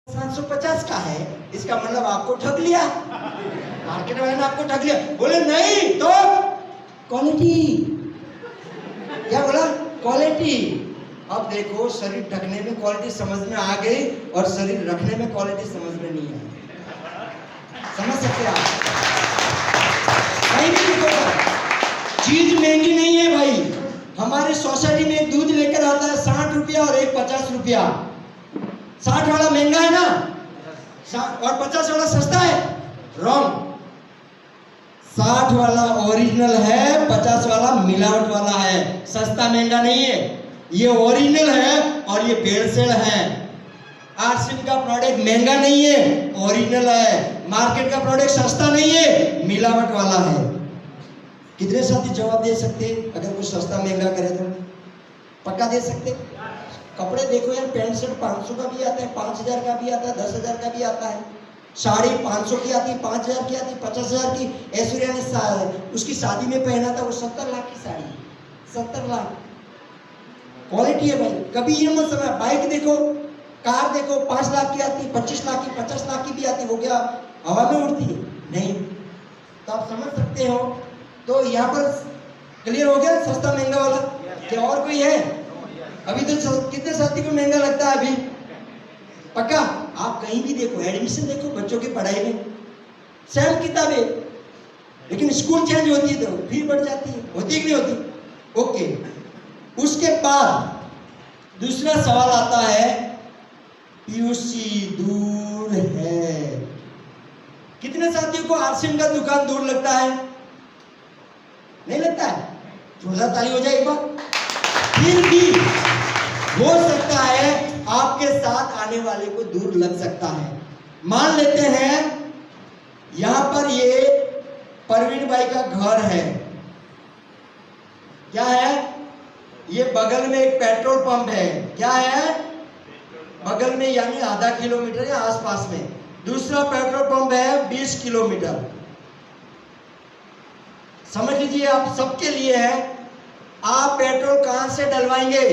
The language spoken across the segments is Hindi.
750 का है, इसका मतलब आपको ठग लिया, मार्केट वाले ने आपको ठग लिया। बोले नहीं तो क्वालिटी, क्या बोला? क्वालिटी। अब देखो, शरीर ढकने में क्वालिटी समझ में आ गई और शरीर रखने में क्वालिटी समझ में नहीं आई। समझ सकते आप? कहीं भी देखो, चीज महंगी नहीं है भाई। हमारी सोसाइटी में एक दूध लेकर आता है 60 रुपया और एक 50 रुपया। 60 वाला महंगा है ना, और 50 वाला सस्ता है। रॉन्ग। 60 वाला ओरिजिनल है, 50 वाला मिलावट वाला है। सस्ता महंगा नहीं है, ये ओरिजिनल है और ये भेड़सेड़ है। आरसीएम का प्रोडक्ट महंगा नहीं है, ओरिजिनल है। मार्केट का प्रोडक्ट सस्ता नहीं है, मिलावट वाला है। कितने साथी जवाब दे सकते हैं? अगर कुछ सस्ता महंगा करे तो पक्का दे सकते? कपड़े देखो यार, पैंट शर्ट 500 का भी आता है, 5000 का भी आता है, 10,000 का भी आता है। साड़ी 500 की आती, 5000 की आती, 50,000 की। ऐश्वर्या ने उसकी शादी में पहना था, वो 70 लाख की साड़ी, 70 लाख। क्वालिटी है भाई। कभी ये मत समझ। बाइक देखो, कार देखो, 5 लाख की आती, 25 लाख की, 50 लाख की भी आती। वो क्या हवा में उड़ती है? नहीं। तो आप समझ सकते हो। तो यहाँ पर क्लियर हो गया सस्ता महंगा वाला। क्या और कोई है? अभी तो कितने साथी को महंगा लगता है अभी? पक्का? आप कहीं भी देखो, एडमिशन देखो बच्चों की पढ़ाई में, सेम किताबें, लेकिन स्कूल चेंज होती है तो फी बढ़ जाती है। होती है कि नहीं होती? ओके। उसके बाद दूसरा सवाल आता है, पीयूसी दूर है। कितने साथियों को आरसीएम का दुकान दूर लगता है? नहीं लगता है? जोरदार ताली हो जाए एक बार। फिर भी हो सकता है आपके साथ आने वाले को दूर लग सकता है। मान लेते हैं यहां पर ये परवीन भाई का घर है। क्या है? ये बगल में एक पेट्रोल पंप है। क्या है? बगल में, यानी आधा किलोमीटर या आसपास में। दूसरा पेट्रोल पंप है 20 किलोमीटर। समझ लीजिए, आप सबके लिए है। आप पेट्रोल कहां से डलवाएंगे?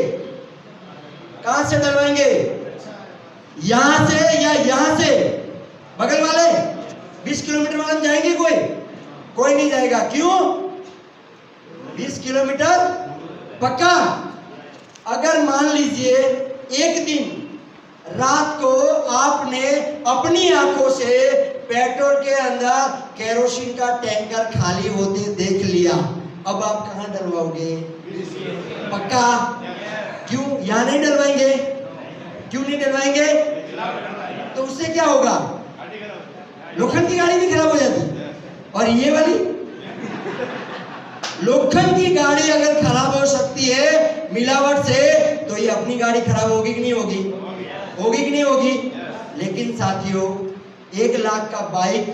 कहां से डलवाएंगे? यहां से या यहां से? बगल वाले 20 किलोमीटर वाले जाएंगे? कोई नहीं जाएगा। क्यों? 20 किलोमीटर पक्का। अगर मान लीजिए एक दिन रात को आपने अपनी आंखों से पेट्रोल के अंदर केरोसिन का टैंकर खाली होते देख लिया, अब आप कहां डलवाओगे? पक्का? क्यों? यहां नहीं डलवाएंगे? क्यों नहीं डलवाएंगे? तो उससे क्या होगा? लोखंड की गाड़ी भी खराब हो जाती। और ये वाली लोखंड की गाड़ी अगर खराब हो सकती है मिलावट से, तो ये अपनी गाड़ी खराब होगी कि नहीं होगी? होगी कि नहीं होगी? लेकिन साथियों, 1 लाख का बाइक,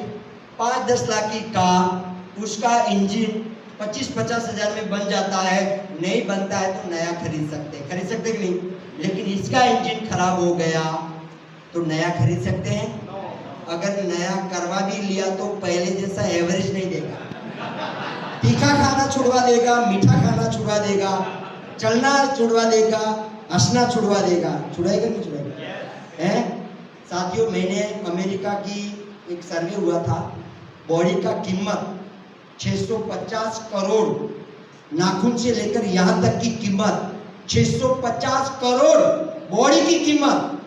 5-10 लाख की कार, उसका इंजन 25-50 हजार में बन जाता है। नहीं बनता है तो नया खरीद सकते कि नहीं? लेकिन इसका इंजन खराब हो गया तो नया खरीद सकते हैं? अगर नया करवा भी लिया तो पहले जैसा एवरेज नहीं देगा। तीखा खाना छुड़वा देगा, मीठा खाना छुड़वा देगा, चलना छुड़वा देगा, हंसना छुड़वा देगा। छुड़ाएगा नहीं छुड़ाएगा? है साथियों, मैंने अमेरिका की एक सर्वे हुआ था। बॉडी का कीमत 650 करोड़, नाखून से लेकर यहां तक की कीमत 650 करोड़। बॉडी की कीमत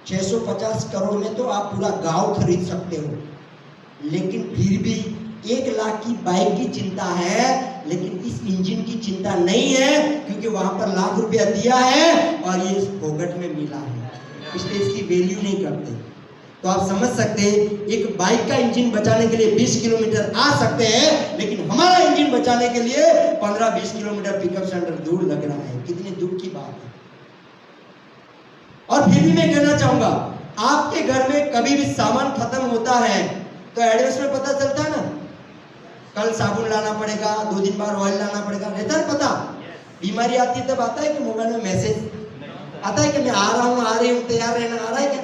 650 करोड़ में तो आप पूरा गांव खरीद सकते हो। लेकिन फिर भी 1 लाख की बाइक की चिंता है, लेकिन इस इंजन की चिंता नहीं है, क्योंकि वहां पर लाख रुपया दिया है और ये फोकट में मिला है, इसलिए इसकी वैल्यू नहीं करते। तो आप समझ सकते हैं, एक बाइक का इंजन बचाने के लिए 20 किलोमीटर आ सकते हैं, लेकिन हमारा इंजन बचाने के लिए 15-20 किलोमीटर पिकअप सेंटर दूर लग रहा है। कितनी दुख की बात है। और फिर भी मैं कहना चाहूंगा, आपके घर में कभी भी सामान खत्म होता है तो एड्रेस में पता चलता है ना, कल साबुन लाना पड़ेगा, 2 दिन बाद ऑयल लाना पड़ेगा, रहता है पता। बीमारी आती है तब आता है कि मोबाइल में मैसेज आता है कि मैं आ रहा हूँ, आ रही हूँ, तैयार रहना, आ रहा है क्या?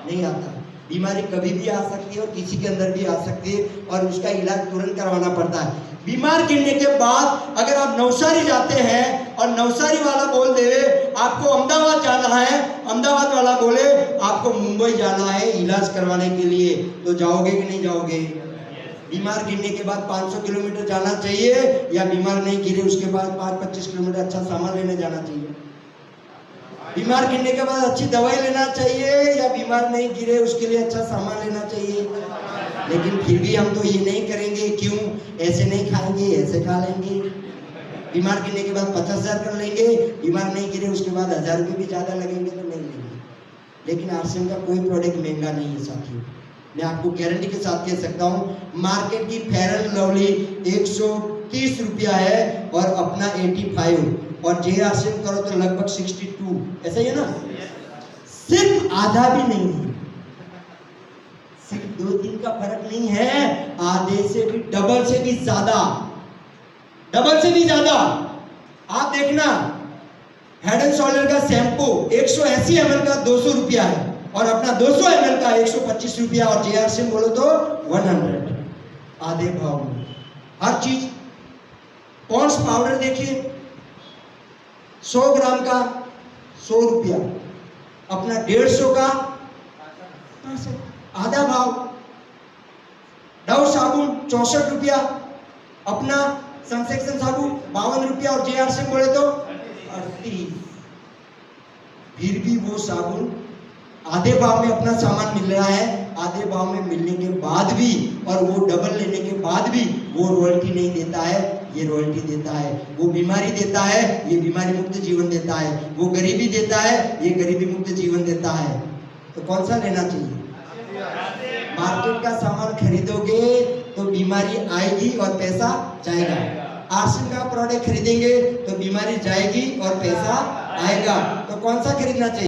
नहीं आता। बीमारी कभी भी आ सकती है और किसी के अंदर भी आ सकती है और उसका इलाज तुरंत करवाना पड़ता है। बीमार गिरने के बाद अगर आप नवसारी जाते हैं और नवसारी वाला बोल दे आपको अहमदाबाद जाना है, अहमदाबाद वाला बोले आपको मुंबई जाना है इलाज करवाने के लिए, तो जाओगे कि नहीं जाओगे? बीमार गिरने के बाद 500 किलोमीटर जाना चाहिए या बीमार नहीं गिरे उसके बाद 5-25 किलोमीटर अच्छा सामान लेने जाना चाहिए? बीमार गिरने के बाद अच्छी दवाई लेना चाहिए या बीमार नहीं गिरे उसके लिए अच्छा सामान लेना चाहिए? लेकिन फिर भी हम तो ये नहीं करेंगे, क्यों? ऐसे नहीं खाएंगे, ऐसे खा लेंगे। बीमार गिरने के बाद 50,000 कर लेंगे, बीमार नहीं गिरे उसके बाद 1,000 रुपये भी ज्यादा लगेंगे तो नहीं लेंगे। लेकिन आरसीएम का कोई प्रोडक्ट महंगा नहीं है साथियों, मैं आपको गारंटी के साथ कह सकता हूँ। मार्केट की फेयर एंड लवली 130 रुपया है और अपना 85, और जेआरसीएम करो तो लगभग 62, ऐसा ही है ना? सिर्फ आधा भी नहीं है, सिर्फ 2-3 का फर्क नहीं है, आधे से भी डबल से भी ज्यादा, डबल से भी ज्यादा। आप देखना हेड एंड शोल्डर का शैम्पू 180 ml का 200 रुपया है और अपना 200 ml का 125 रुपया, और जेआरसीएम बोलो तो 100, आधे भाव में हर चीज। पॉन्ड्स पाउडर देखिए 100 ग्राम का 100 रुपया, अपना 150 का आधा भाव। डव साबुन 64 रुपया, अपना सनसेक्शन साबुन 52 रुपया और जेआरसीएम बोले तो 38। फिर भी वो साबुन आधे भाव में अपना सामान मिल रहा है, आधे भाव में मिलने के बाद भी और वो डबल लेने के बाद भी वो रॉयल्टी नहीं देता है, ये रॉयल्टी देता है। वो बीमारी देता है, ये बीमारी मुक्त जीवन देता है। वो गरीबी देता है, ये गरीबी मुक्त जीवन देता है। तो कौन सा लेना चाहिए? मार्केट का सामान खरीदोगे तो बीमारी आएगी और पैसा जाएगा। आरसीएम का प्रोडक्ट खरीदेंगे तो बीमारी जाएगी और पैसा आएगा। तो कौन सा खरीदना चाहिए?